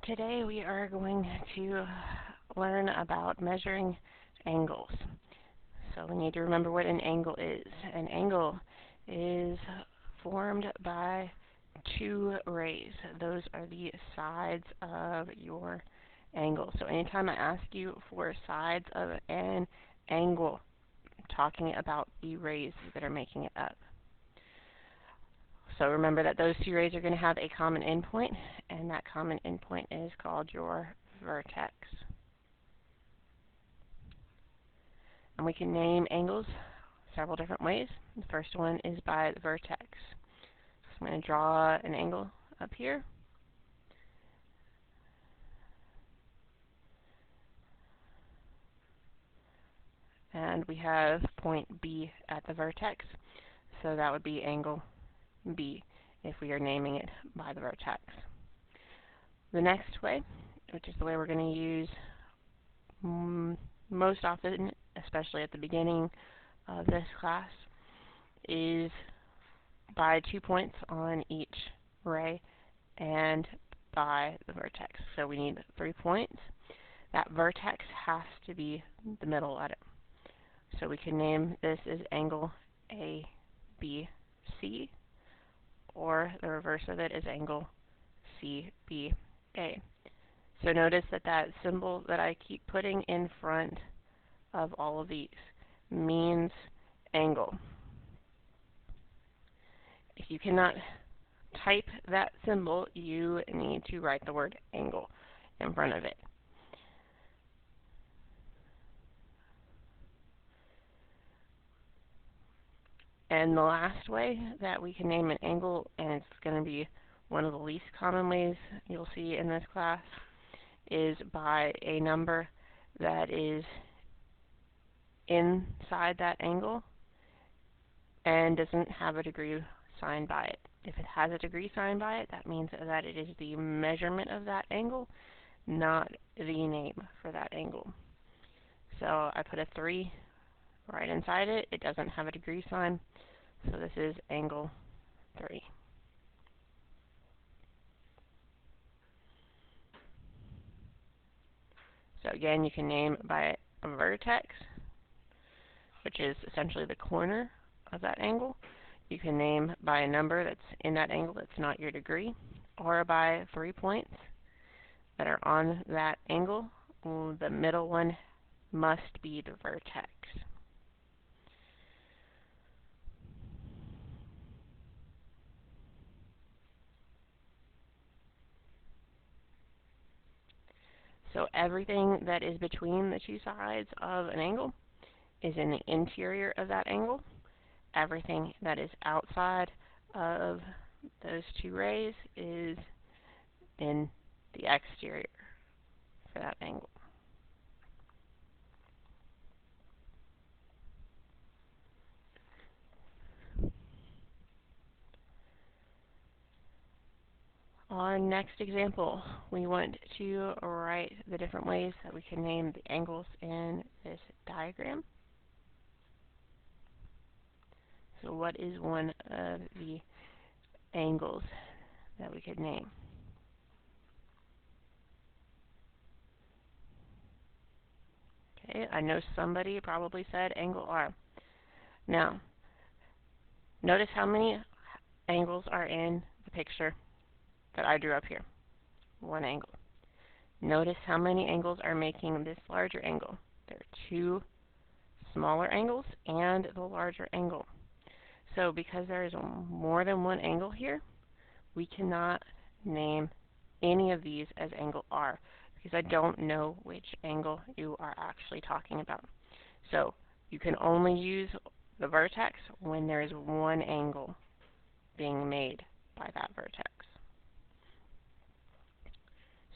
Today we are going to learn about measuring angles. So we need to remember what an angle is. An angle is formed by two rays. Those are the sides of your angle. So anytime I ask you for sides of an angle, I'm talking about the rays that are making it up. So remember that those two rays are going to have a common endpoint, and that common endpoint is called your vertex. And we can name angles several different ways. The first one is by the vertex. So I'm going to draw an angle up here. And we have point B at the vertex. So that would be angle B if we are naming it by the vertex. The next way, which is the way we're going to use most often, especially at the beginning of this class, is by 2 points on each ray and by the vertex. So we need 3 points. That vertex has to be the middle at it. So we can name this as angle ABC, or the reverse of it is angle CBA. So notice that that symbol that I keep putting in front of all of these means angle. If you cannot type that symbol, you need to write the word angle in front of it. And the last way that we can name an angle, and it's going to be one of the least common ways you'll see in this class, is by a number that is inside that angle and doesn't have a degree sign by it. If it has a degree sign by it, that means that it is the measurement of that angle, not the name for that angle. So I put a 3 right inside it. It doesn't have a degree sign, so this is angle 3. So again, you can name by a vertex, which is essentially the corner of that angle. You can name by a number that's in that angle that's not your degree, or by 3 points that are on that angle. The middle one must be the vertex. So everything that is between the two sides of an angle is in the interior of that angle. Everything that is outside of those two rays is in the exterior for that angle. Our next example, we want to write the different ways that we can name the angles in this diagram. So what is one of the angles that we could name? Okay, I know somebody probably said angle R. Now, notice how many angles are in the picture that I drew up here. One angle. Notice how many angles are making this larger angle. There are 2 smaller angles and the larger angle. So because there is more than one angle here, we cannot name any of these as angle R because I don't know which angle you are actually talking about. So you can only use the vertex when there is one angle being made by that vertex.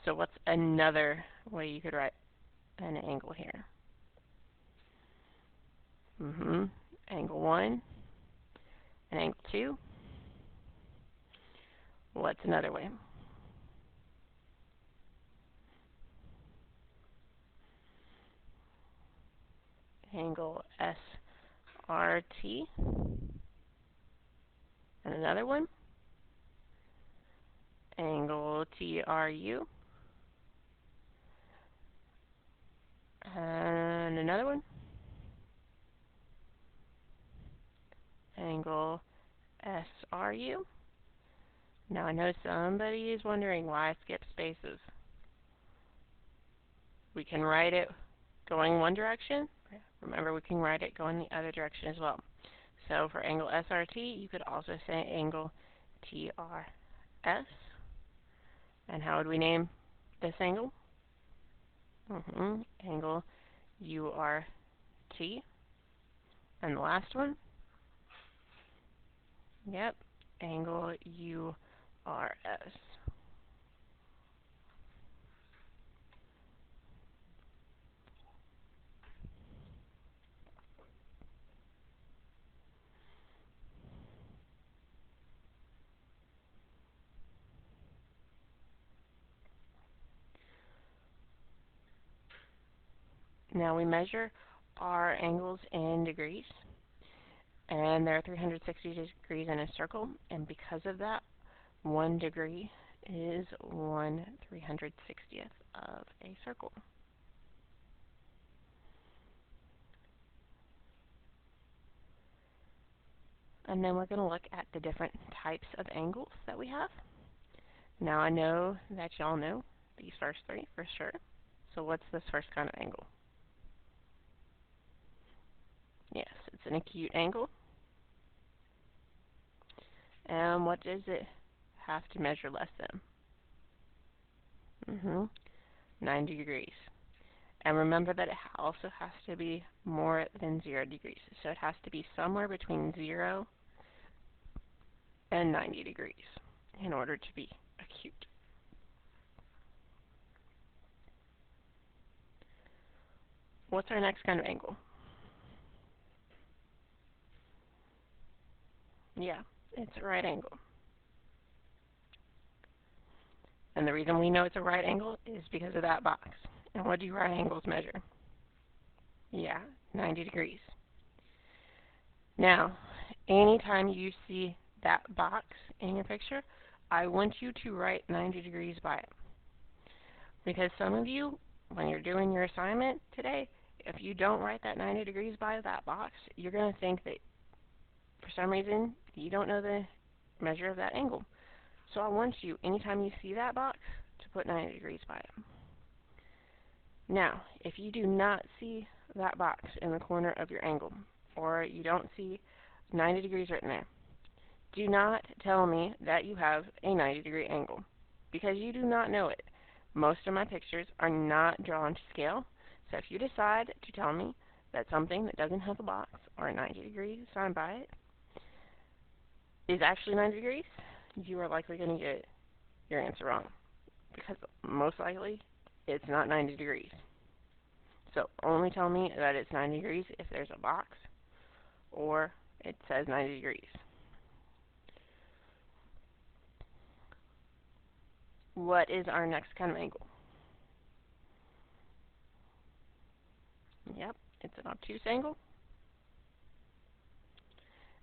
So what's another way you could write an angle here? Angle 1 and angle 2. What's another way? Angle SRT. And another one, angle TRU. another one. Angle SRU. Now I know somebody is wondering why I skip spaces. We can write it going one direction. Remember, we can write it going the other direction as well. So for angle SRT, you could also say angle TRS. And how would we name this angle? Angle URT. And the last one? Yep, angle URS. Now we measure our angles in degrees, and there are 360 degrees in a circle, and because of that, 1 degree is 1/360th of a circle. And then we're going to look at the different types of angles that we have. Now I know that y'all know these first three for sure. So what's this first kind of angle? Yes, it's an acute angle. And what does it have to measure less than? 90 degrees. And remember that it also has to be more than 0 degrees. So it has to be somewhere between 0 and 90 degrees in order to be acute. What's our next kind of angle? Yeah, it's a right angle. And the reason we know it's a right angle is because of that box. And what do right angles measure? Yeah, 90 degrees. Now, anytime you see that box in your picture, I want you to write 90 degrees by it. Because some of you, when you're doing your assignment today, if you don't write that 90 degrees by that box, you're going to think that for some reason you don't know the measure of that angle. So I want you, anytime you see that box, to put 90 degrees by it. Now, if you do not see that box in the corner of your angle, or you don't see 90 degrees written there, do not tell me that you have a 90 degree angle, because you do not know it. Most of my pictures are not drawn to scale, so if you decide to tell me that something that doesn't have a box or a 90 degree sign by it is actually 90 degrees, you are likely going to get your answer wrong, because most likely it's not 90 degrees. So only tell me that it's 90 degrees if there's a box or it says 90 degrees. What is our next kind of angle? Yep, it's an obtuse angle.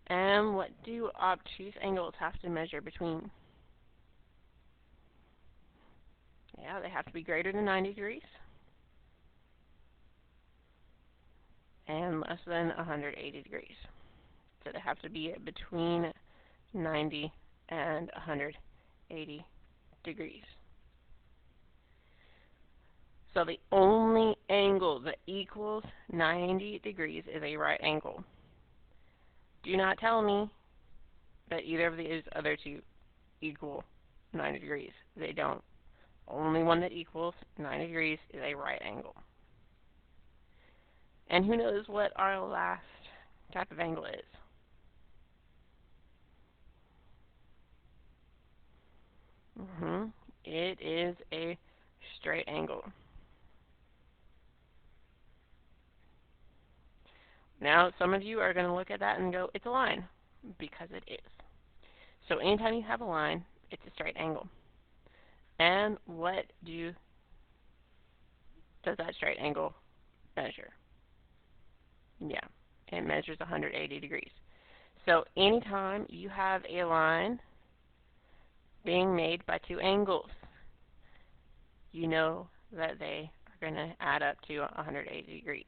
And what do obtuse angles have to measure between? Yeah, they have to be greater than 90 degrees and less than 180 degrees. So they have to be between 90 and 180 degrees. So the only angle that equals 90 degrees is a right angle. Do not tell me that either of these other two equal 90 degrees. They don't. Only one that equals 90 degrees is a right angle. And who knows what our last type of angle is? It is a straight angle. Now, some of you are going to look at that and go, it's a line, because it is. So anytime you have a line, it's a straight angle. And what does that straight angle measure? Yeah, it measures 180 degrees. So anytime you have a line being made by two angles, you know that they are going to add up to 180 degrees.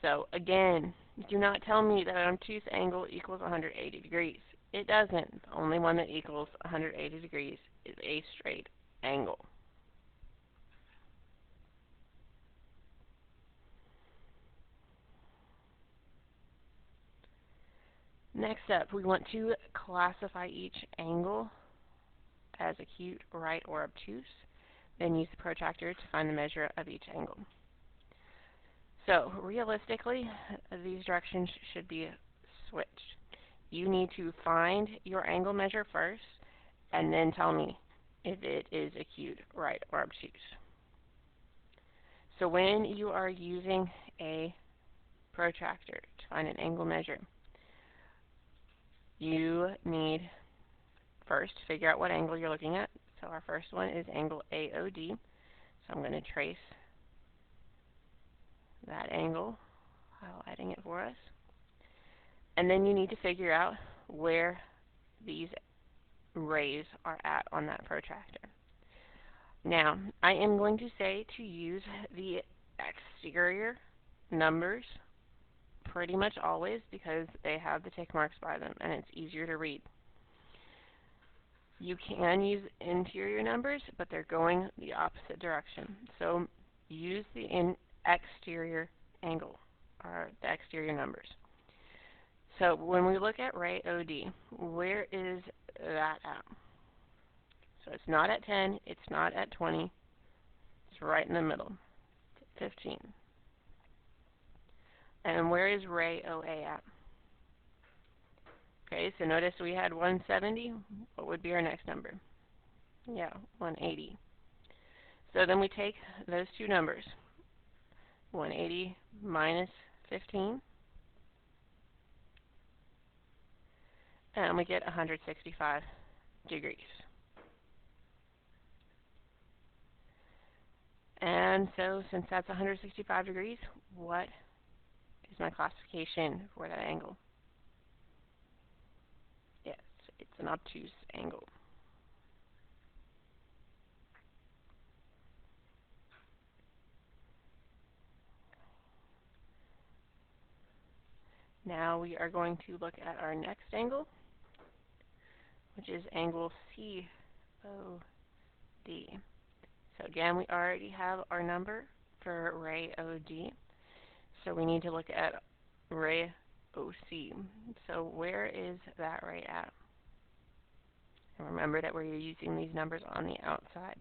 So again, do not tell me that an obtuse angle equals 180 degrees. It doesn't. The only one that equals 180 degrees is a straight angle. Next up, we want to classify each angle as acute, right, or obtuse. Then use the protractor to find the measure of each angle. So realistically, these directions should be switched. You need to find your angle measure first, and then tell me if it is acute, right, or obtuse. So when you are using a protractor to find an angle measure, you need first to figure out what angle you're looking at. So our first one is angle AOD. So I'm going to trace that angle, highlighting it for us. And then you need to figure out where these rays are at on that protractor. Now, I am going to say to use the exterior numbers pretty much always because they have the tick marks by them and it's easier to read. You can use interior numbers, but they're going the opposite direction. So use the exterior angle, or the exterior numbers. So when we look at ray OD, where is that at? So it's not at 10, it's not at 20, it's right in the middle, 15. And where is ray OA at? Okay, so notice we had 170. What would be our next number? Yeah, 180. So then we take those two numbers, 180 minus 15, and we get 165 degrees. And so since that's 165 degrees, what is my classification for that angle? Yes, it's an obtuse angle. Now we are going to look at our next angle, which is angle COD. So again, we already have our number for ray OD. So we need to look at ray OC. So where is that ray at? And remember that we're using these numbers on the outside.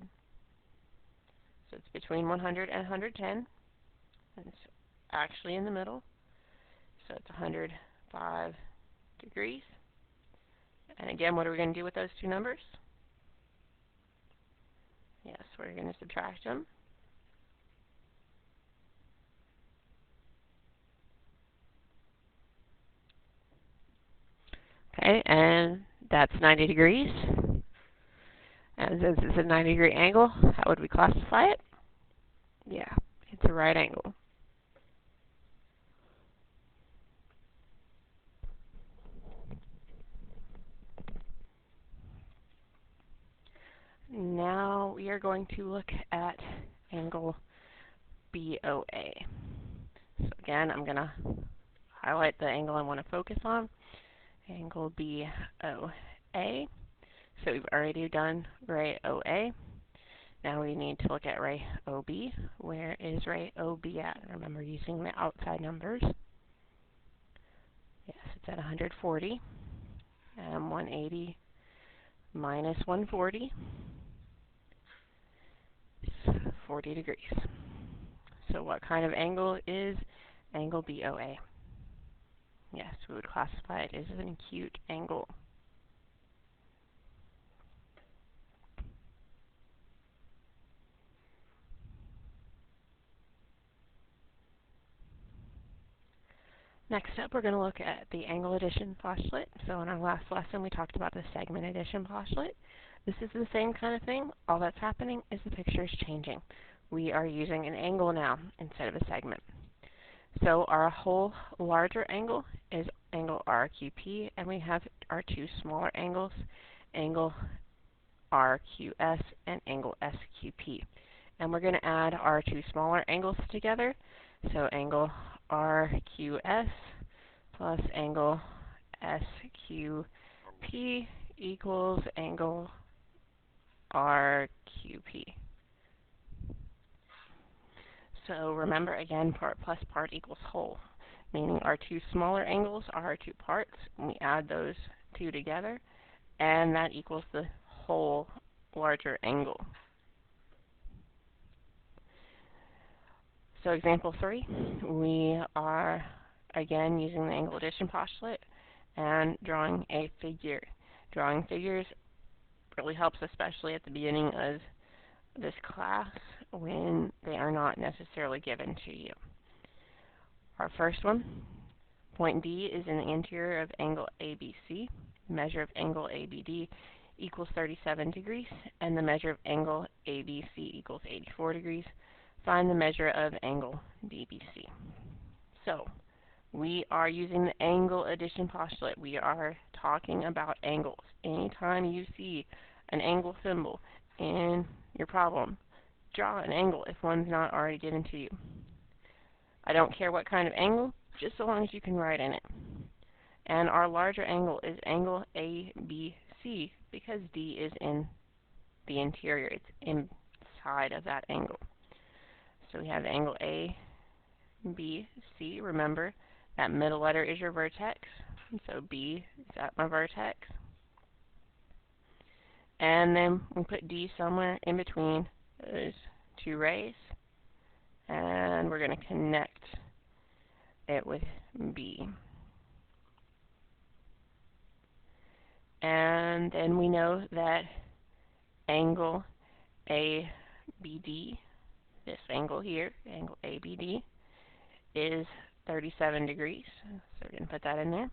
So it's between 100 and 110. And it's actually in the middle. So it's 105 degrees. And again, what are we going to do with those two numbers? Yes, we're going to subtract them. Okay, and that's 90 degrees. And since it's a 90-degree angle, how would we classify it? Yeah, it's a right angle. Now we are going to look at angle BOA. So again, I'm going to highlight the angle I want to focus on, angle BOA. So we've already done ray OA. Now we need to look at ray OB. Where is ray OB at? Remember using the outside numbers. Yes, it's at 140. 180 minus 140 is 40 degrees. So what kind of angle is angle BOA? Yes, we would classify it as an acute angle. Next up, we're going to look at the angle addition postulate. So in our last lesson, we talked about the segment addition postulate. This is the same kind of thing. All that's happening is the picture is changing. We are using an angle now instead of a segment. So our whole larger angle is angle RQP, and we have our two smaller angles, angle RQS and angle SQP. And we're going to add our two smaller angles together. So angle RQS plus angle SQP equals angle RQP. So remember again, part plus part equals whole, meaning our two smaller angles are our two parts, and we add those two together, and that equals the whole larger angle. So example 3, we are again using the angle addition postulate and drawing a figure. Drawing figures really helps, especially at the beginning of this class when they are not necessarily given to you. Our first one, point D is in the interior of angle ABC. The measure of angle ABD equals 37 degrees, and the measure of angle ABC equals 84 degrees. Find the measure of angle DBC. So, we are using the angle addition postulate. We are talking about angles. Anytime you see an angle symbol in your problem, draw an angle if one's not already given to you. I don't care what kind of angle, just so long as you can write in it. And our larger angle is angle ABC because D is in the interior. It's inside of that angle. So we have the angle ABC. Remember, that middle letter is your vertex. And so B is at my vertex. And then we put D somewhere in between those two rays. And we're going to connect it with B. And then we know that angle ABD, this angle here, angle ABD, is 37 degrees. So we're going to put that in there.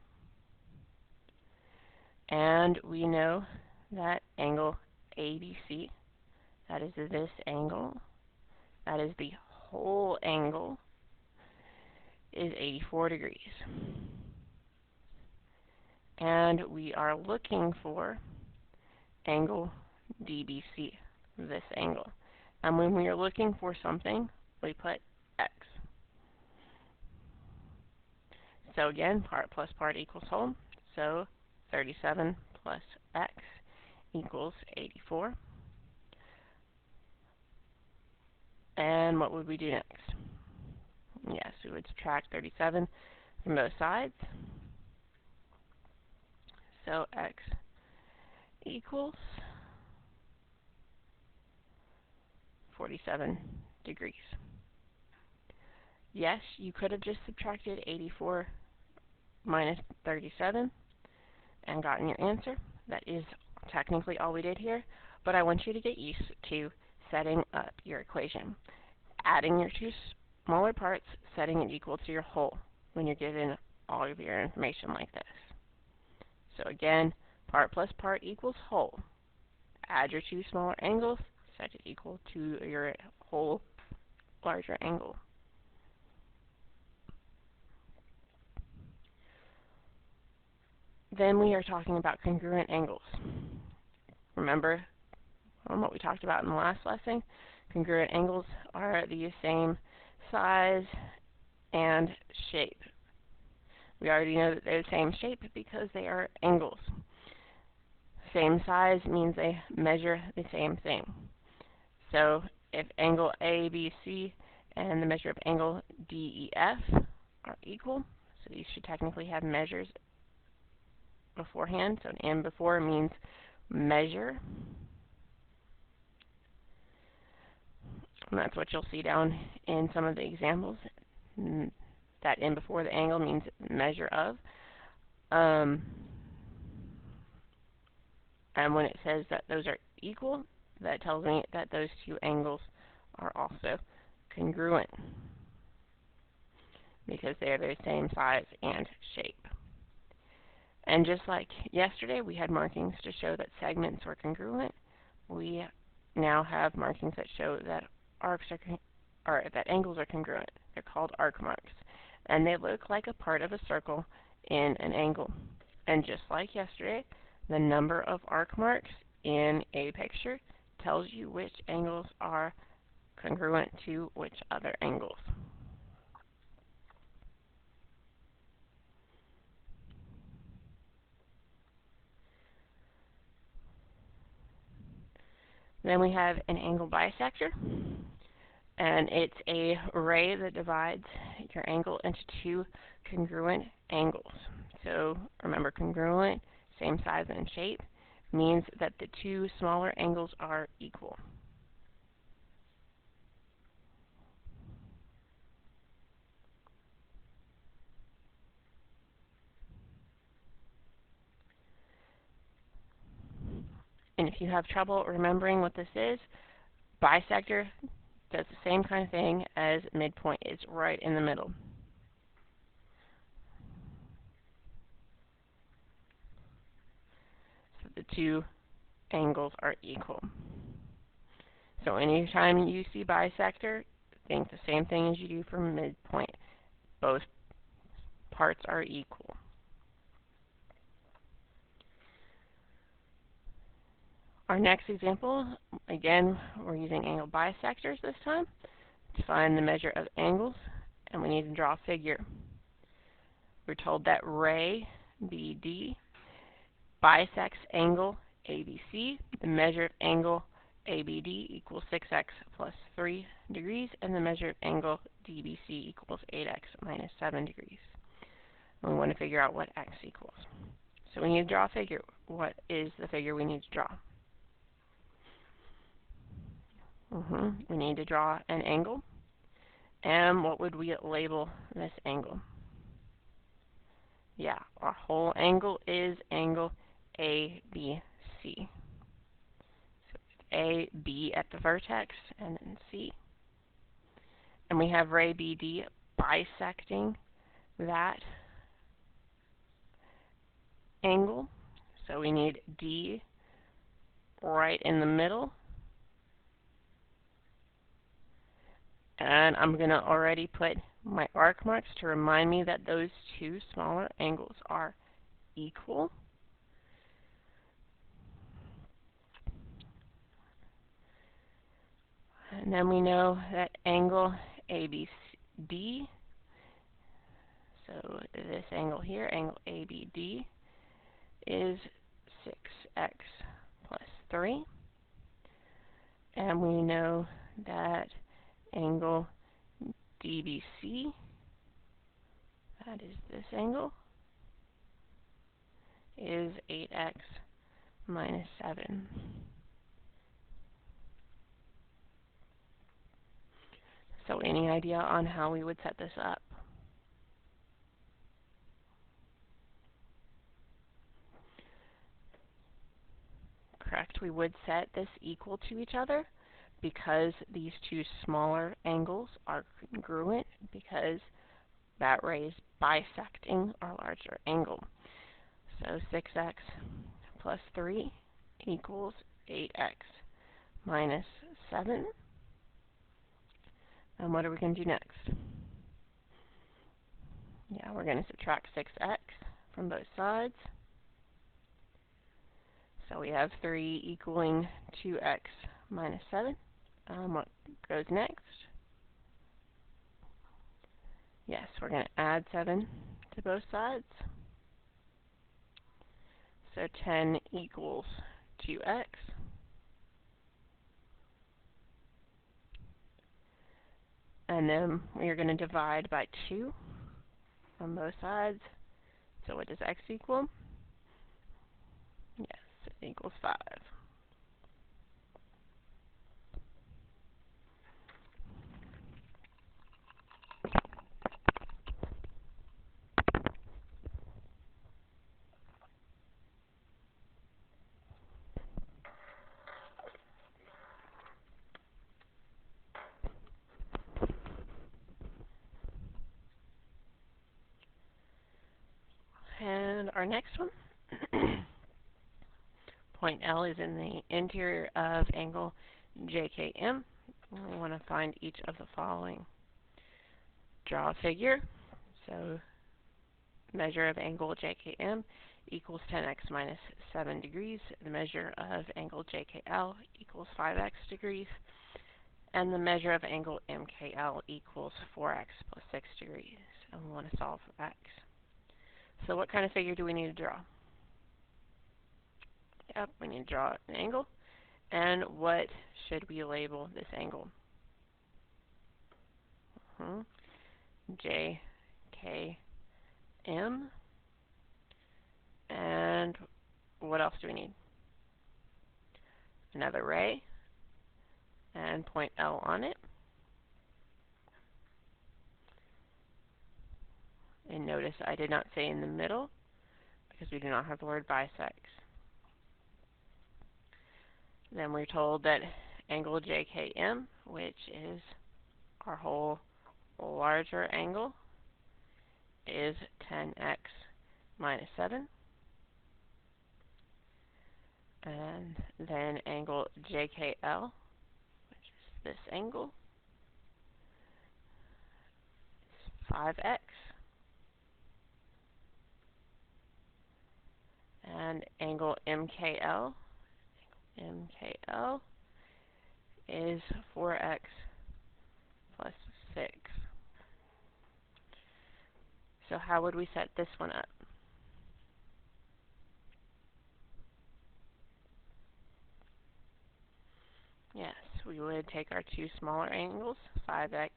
And we know that angle ABC, that is this angle, that is the whole angle, is 84 degrees. And we are looking for angle DBC, this angle. And when we are looking for something, we put X. So again, part plus part equals whole. So 37 plus X equals 84. And what would we do next? Yes, we would subtract 37 from both sides. So X equals 47 degrees. Yes, you could have just subtracted 84 minus 37 and gotten your answer. That is technically all we did here, but I want you to get used to setting up your equation. Adding your two smaller parts, setting it equal to your whole when you're given all of your information like this. So again, part plus part equals whole. Add your two smaller angles, set it equal to your whole larger angle. Then we are talking about congruent angles. Remember what we talked about in the last lesson? Congruent angles are the same size and shape. We already know that they're the same shape because they are angles. Same size means they measure the same thing. So if angle ABC and the measure of angle DEF are equal, so these should technically have measures beforehand. So an M before means measure. And that's what you'll see down in some of the examples. That M before the angle means measure of. And when it says that those are equal, that tells me that those two angles are also congruent because they are the same size and shape. And just like yesterday we had markings to show that segments were congruent, we now have markings that show that arcs are that angles are congruent. They're called arc marks, and they look like a part of a circle in an angle. And just like yesterday, the number of arc marks in a picture tells you which angles are congruent to which other angles. Then we have an angle bisector, and it's a ray that divides your angle into two congruent angles. So remember, congruent, same size and shape, means that the two smaller angles are equal. And if you have trouble remembering what this is, bisector does the same kind of thing as midpoint. It's right in the middle. So the two angles are equal. So anytime you see bisector, think the same thing as you do for midpoint. Both parts are equal. Our next example, again, we're using angle bisectors this time to find the measure of angles, and we need to draw a figure. We're told that ray BD bisects angle ABC. The measure of angle ABD equals 6x plus 3 degrees, and the measure of angle DBC equals 8x minus 7 degrees. And we want to figure out what x equals. So we need to draw a figure. What is the figure we need to draw? We need to draw an angle. And what would we label this angle? Yeah, our whole angle is angle ABC. So A, B at the vertex, and then C. And we have ray BD bisecting that angle. So we need D right in the middle. And I'm going to already put my arc marks to remind me that those two smaller angles are equal. And then we know that angle ABD, so this angle here, angle ABD, is 6x plus 3. And we know that angle DBC, that is this angle, is 8x minus 7. So any idea on how we would set this up? Correct, we would set this equal to each other because these two smaller angles are congruent, because that ray is bisecting our larger angle. So 6x plus 3 equals 8x minus 7. And what are we going to do next? Yeah, we're going to subtract 6x from both sides. So we have 3 equaling 2x minus 7. What goes next? Yes, we're going to add 7 to both sides. So 10 equals 2x. And then we are going to divide by 2 on both sides. So what does x equal? Yes, it equals 5. And our next one, point L is in the interior of angle JKM. We want to find each of the following. Draw a figure. So measure of angle JKM equals 10x minus 7 degrees. The measure of angle JKL equals 5x degrees. And the measure of angle MKL equals 4x plus 6 degrees. And we want to solve for x. So what kind of figure do we need to draw? Yep, we need to draw an angle. And what should we label this angle? JKM. And what else do we need? Another ray and point L on it. And notice I did not say in the middle because we do not have the word bisects. Then we're told that angle JKM, which is our whole larger angle, is 10x minus 7. And then angle JKL, which is this angle, is 5x. And angle MKL is 4x plus 6. So how would we set this one up? Yes, we would take our two smaller angles, 5x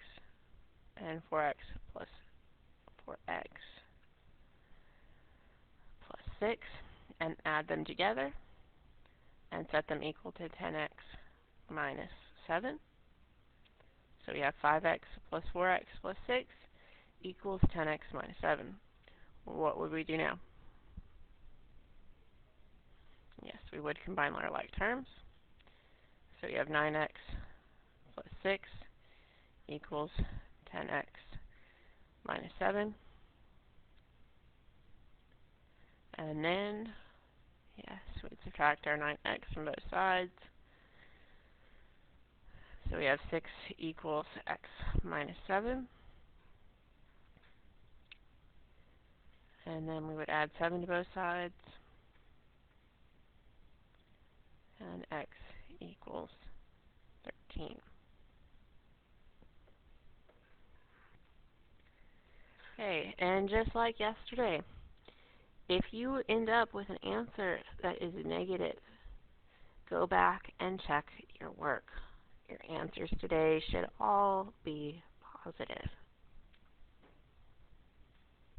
and 4x plus 4x plus 6, and add them together and set them equal to 10x minus 7. So we have 5x plus 4x plus 6 equals 10x minus 7. What would we do now? Yes, we would combine our like terms. So we have 9x plus 6 equals 10x minus 7. And then, yes, we'd subtract our 9x from both sides. So we have 6 equals x minus 7. And then we would add 7 to both sides. And x equals 13. Okay, and just like yesterday, if you end up with an answer that is negative, go back and check your work. Your answers today should all be positive.